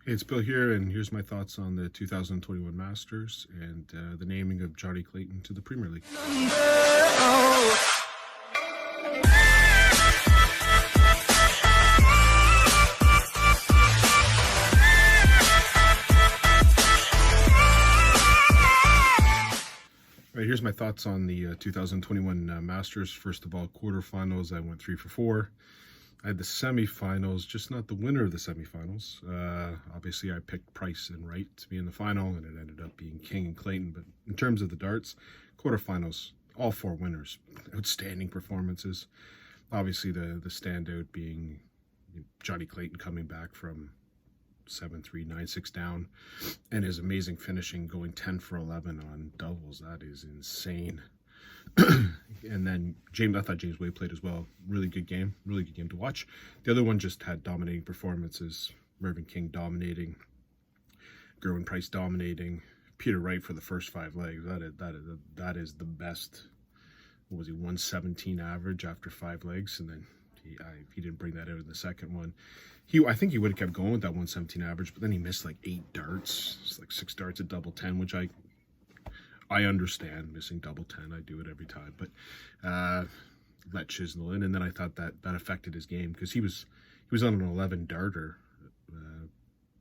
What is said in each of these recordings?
It's Bill here, and here's my thoughts on the 2021 Masters and the naming of Johnny Clayton to the Premier League. All right, here's my thoughts on the 2021 Masters. First of all, quarterfinals, I went 3 for 4. I had the semifinals, just not the winner of the semifinals. Obviously, I picked Price and Wright to be in the final, and it ended up being King and Clayton. But in terms of the darts, quarterfinals, all 4 winners, outstanding performances. Obviously, the standout being Johnny Clayton coming back from 7-3, 9-6 down, and his amazing finishing, going 10 for 11 on doubles. That is insane. And then I thought James Wade played as well. Really good game to watch. The other one just had dominating performances. Mervyn King dominating, Gerwin Price dominating, Peter Wright for the first 5 legs. That is the best. What was he, 117 average after 5 legs, and then he didn't bring that out in the second one. I think he would have kept going with that 117 average, but then he missed like 8 darts. It's like 6 darts at double 10, which I understand missing double 10. I do it every time, but let Chisnell in, and then I thought that affected his game because he was on an 11 darter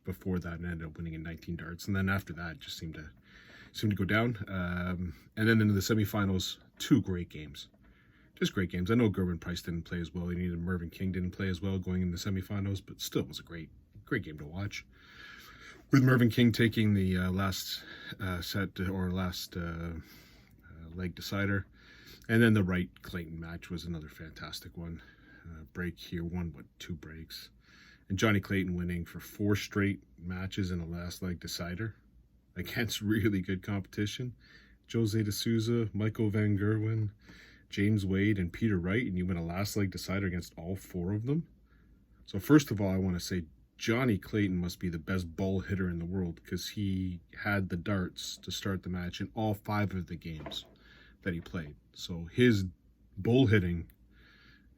before that and ended up winning in 19 darts, and then after that it just seemed to go down. And then into the semifinals, 2 great games. Just great games. I know Gerwin Price didn't play as well. He needed Mervyn King didn't play as well going in the semifinals, but still it was a great game to watch. With Mervyn King taking the last leg decider. And then the Wright Clayton match was another fantastic one. Break here, 2 breaks. And Johnny Clayton winning for 4 straight matches in the last leg decider against really good competition. Jose de Souza, Michael Van Gerwen, James Wade, and Peter Wright, and you win a last leg decider against all 4 of them. So first of all, I want to say Johnny Clayton must be the best ball hitter in the world because he had the darts to start the match in all 5 of the games that he played. So his bull hitting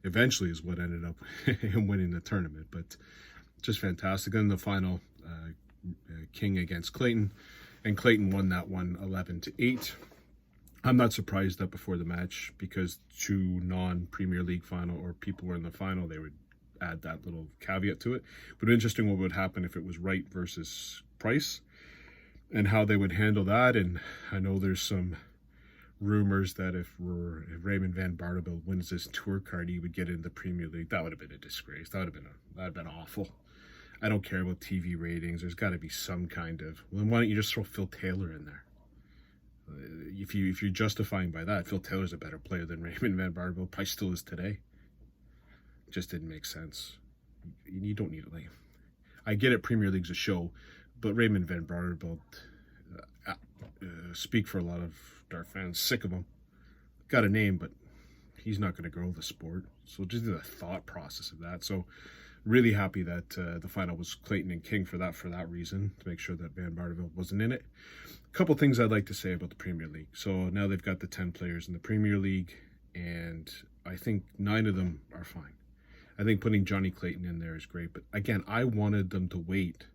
eventually is what ended up him winning the tournament, but just fantastic. Then the final, King against Clayton, and Clayton won that one 11-8. I'm not surprised that before the match, because 2 non-Premier League final or people were in the final, they would add that little caveat to it. But interesting what would happen if it was Wright versus Price and how they would handle that. And I know there's some rumors that if Raymond van Barneveld wins this tour card, he would get into the Premier League. That would have been a disgrace. That would have been awful. I don't care about TV ratings. There's got to be some kind of, well, then why don't you just throw Phil Taylor in there? If you're justifying by that, Phil Taylor's a better player than Raymond van Barneveld. Price still is today. Just didn't make sense. You don't need it. I get it, Premier League's a show, but Raymond van Barneveld, speak for a lot of dart fans, sick of him. Got a name, but he's not going to grow the sport. So just the thought process of that. So really happy that the final was Clayton and King for that reason, to make sure that Van Barneveld wasn't in it. A couple things I'd like to say about the Premier League. So now they've got the 10 players in the Premier League, and I think 9 of them are fine. I think putting Johnny Clayton in there is great, but again, I wanted them to wait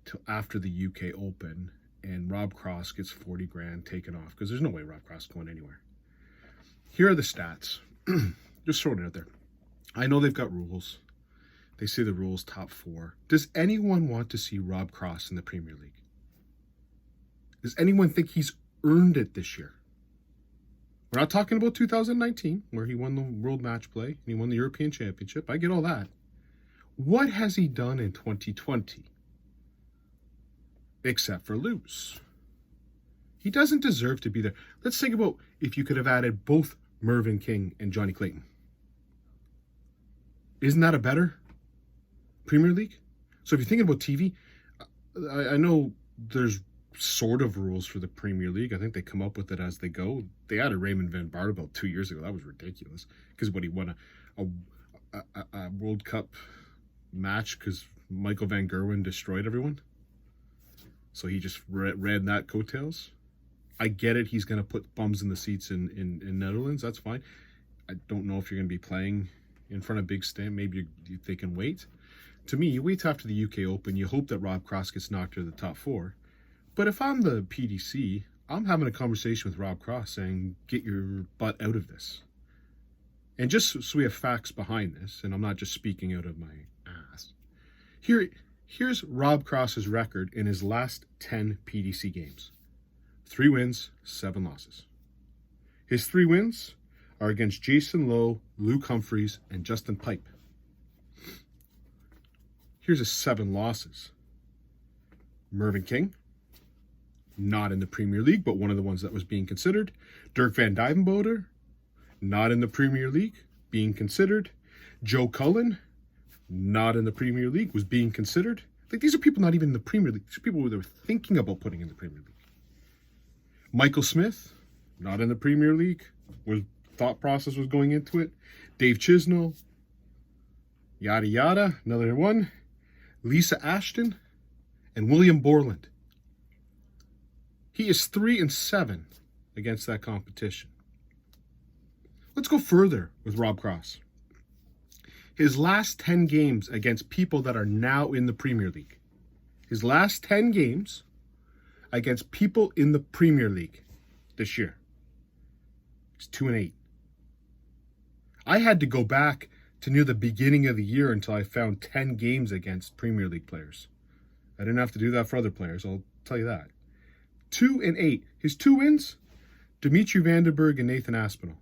till after the UK Open and Rob Cross gets 40 grand taken off, because there's no way Rob Cross is going anywhere. Here are the stats. Just throwing it out there. I know they've got rules. They say the rules top 4. Does anyone want to see Rob Cross in the Premier League? Does anyone think he's earned it this year? We're not talking about 2019, where he won the World Match Play and he won the European Championship. I get all that. What has he done in 2020? Except for lose. He doesn't deserve to be there. Let's think about if you could have added both Mervyn King and Johnny Clayton. Isn't that a better Premier League? So if you're thinking about TV, I know there's sort of rules for the Premier League. I think they come up with it as they go. They added Raymond van Barneveld 2 years ago. That was ridiculous, because he won a World Cup match because Michael Van Gerwen destroyed everyone. So he just ran that coattails. I get it. He's going to put bums in the seats in Netherlands. That's fine. I don't know if you're going to be playing in front of big stand. Maybe they can wait. To me, you wait till after the UK Open, you hope that Rob Cross gets knocked to the top 4. But if I'm the PDC, I'm having a conversation with Rob Cross saying, get your butt out of this. And just so we have facts behind this, and I'm not just speaking out of my ass, here's Rob Cross's record in his last 10 PDC games. 3 wins, 7 losses. His 3 wins are against Jason Lowe, Luke Humphreys, and Justin Pipe. Here's his 7 losses. Mervyn King, not in the Premier League, but one of the ones that was being considered. Dirk van Dijvenbode, not in the Premier League, being considered. Joe Cullen, not in the Premier League, was being considered. Like, these are people not even in the Premier League. These are people who they were thinking about putting in the Premier League. Michael Smith, not in the Premier League, was thought process was going into it. Dave Chisnell, yada yada, another one. Lisa Ashton, and William Borland. He is 3-7 against that competition. Let's go further with Rob Cross. His last 10 games against people that are now in the Premier League. His last 10 games against people in the Premier League this year. He's 2-8. I had to go back to near the beginning of the year until I found 10 games against Premier League players. I didn't have to do that for other players, I'll tell you that. 2-8. His 2 wins, Dimitri Vandenberg and Nathan Aspinall.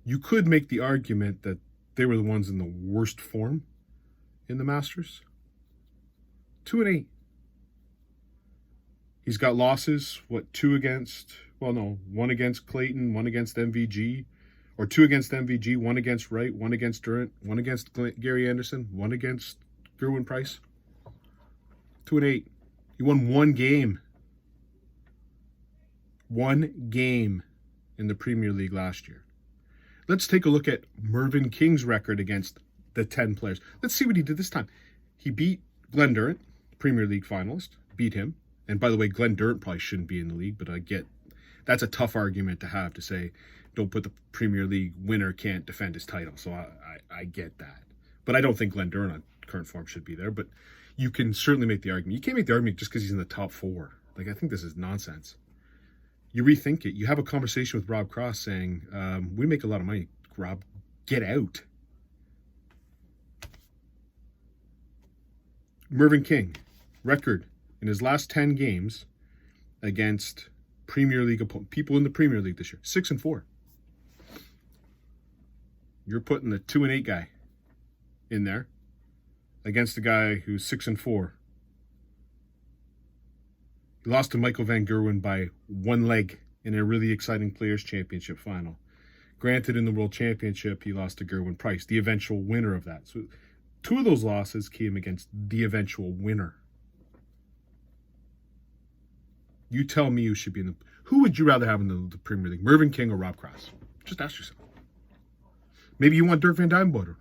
You could make the argument that they were the ones in the worst form in the Masters. 2-8. He's got losses, 2 against, 1 against Clayton, 1 against MVG, or 2 against MVG, 1 against Wright, 1 against Durant, 1 against Gary Anderson, 1 against Gerwin Price. 2-8. He won 1 game. 1 game in the Premier League last year. Let's take a look at Mervyn King's record against the 10 players. Let's see what he did this time. He beat Glenn Durant, Premier League finalist, beat him. And by the way, Glenn Durant probably shouldn't be in the league, but I get that's a tough argument to have, to say don't put the Premier League winner can't defend his title. So I get that. But I don't think Glenn Durant on current form should be there. But you can certainly make the argument. You can't make the argument just because he's in the top 4. Like, I think this is nonsense. You rethink it. You have a conversation with Rob Cross saying, we make a lot of money. Rob, get out. Mervyn King, record in his last 10 games against Premier League opponents, people in the Premier League this year, 6-4. You're putting the 2-8 guy in there against a guy who's 6-4. He lost to Michael Van Gerwen by 1 leg in a really exciting Players' Championship final. Granted, in the World Championship, he lost to Gerwin Price, the eventual winner of that. So 2 of those losses came against the eventual winner. You tell me who should be in the... Who would you rather have in the Premier League, Mervyn King or Rob Cross? Just ask yourself. Maybe you want Dirk van Dijvenbode.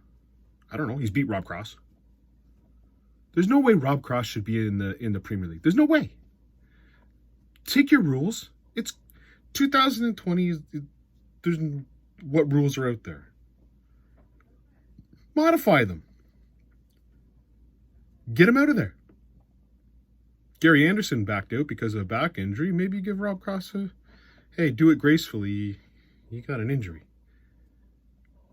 I don't know. He's beat Rob Cross. There's no way Rob Cross should be in the Premier League. There's no way. Take your rules. It's 2020. There's what rules are out there. Modify them. Get him out of there. Gary Anderson backed out because of a back injury. Maybe give Rob Cross hey, do it gracefully. He got an injury.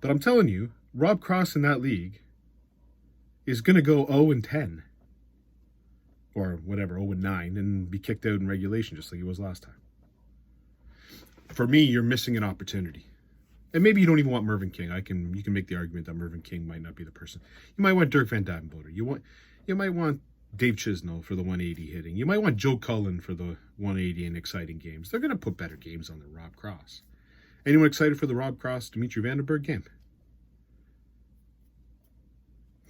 But I'm telling you, Rob Cross in that league is going to go 0-10. Or whatever, 0-9, and be kicked out in regulation just like he was last time. For me, you're missing an opportunity. And maybe you don't even want Mervyn King. You can make the argument that Mervyn King might not be the person. You might want Dirk van Dijvenbode. You might want Dave Chisnell for the 180 hitting. You might want Joe Cullen for the 180 in exciting games. They're going to put better games on than Rob Cross. Anyone excited for the Rob Cross Dimitri Vandenberg game?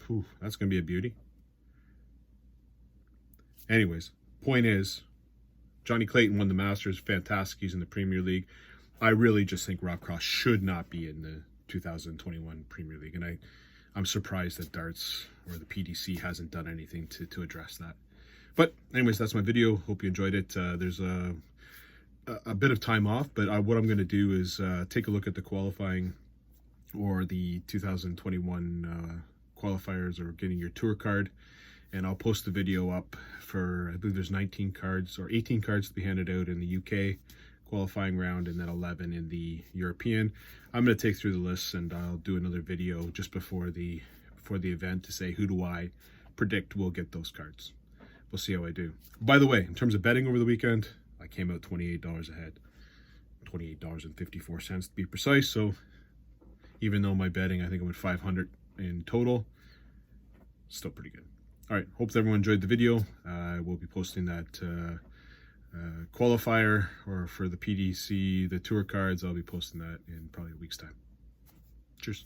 Whew, that's going to be a beauty. Anyways, point is, Johnny Clayton won the Masters. Fantastic. He's in the Premier League. I really just think Rob Cross should not be in the 2021 Premier League. And I'm surprised that Darts or the PDC hasn't done anything to address that. But anyways, that's my video. Hope you enjoyed it. There's a bit of time off, but what I'm going to do is take a look at the qualifying or the 2021 qualifiers or getting your tour card. And I'll post the video up for, I believe there's 19 cards or 18 cards to be handed out in the UK qualifying round, and then 11 in the European. I'm going to take through the lists, and I'll do another video just before the event to say who do I predict will get those cards. We'll see how I do. By the way, in terms of betting over the weekend, I came out $28 ahead. $28.54 to be precise. So even though my betting, I think I went 500 in total, still pretty good. All right, hope everyone enjoyed the video. I will be posting that qualifier, or for the PDC, the tour cards, I'll be posting that in probably a week's time. Cheers.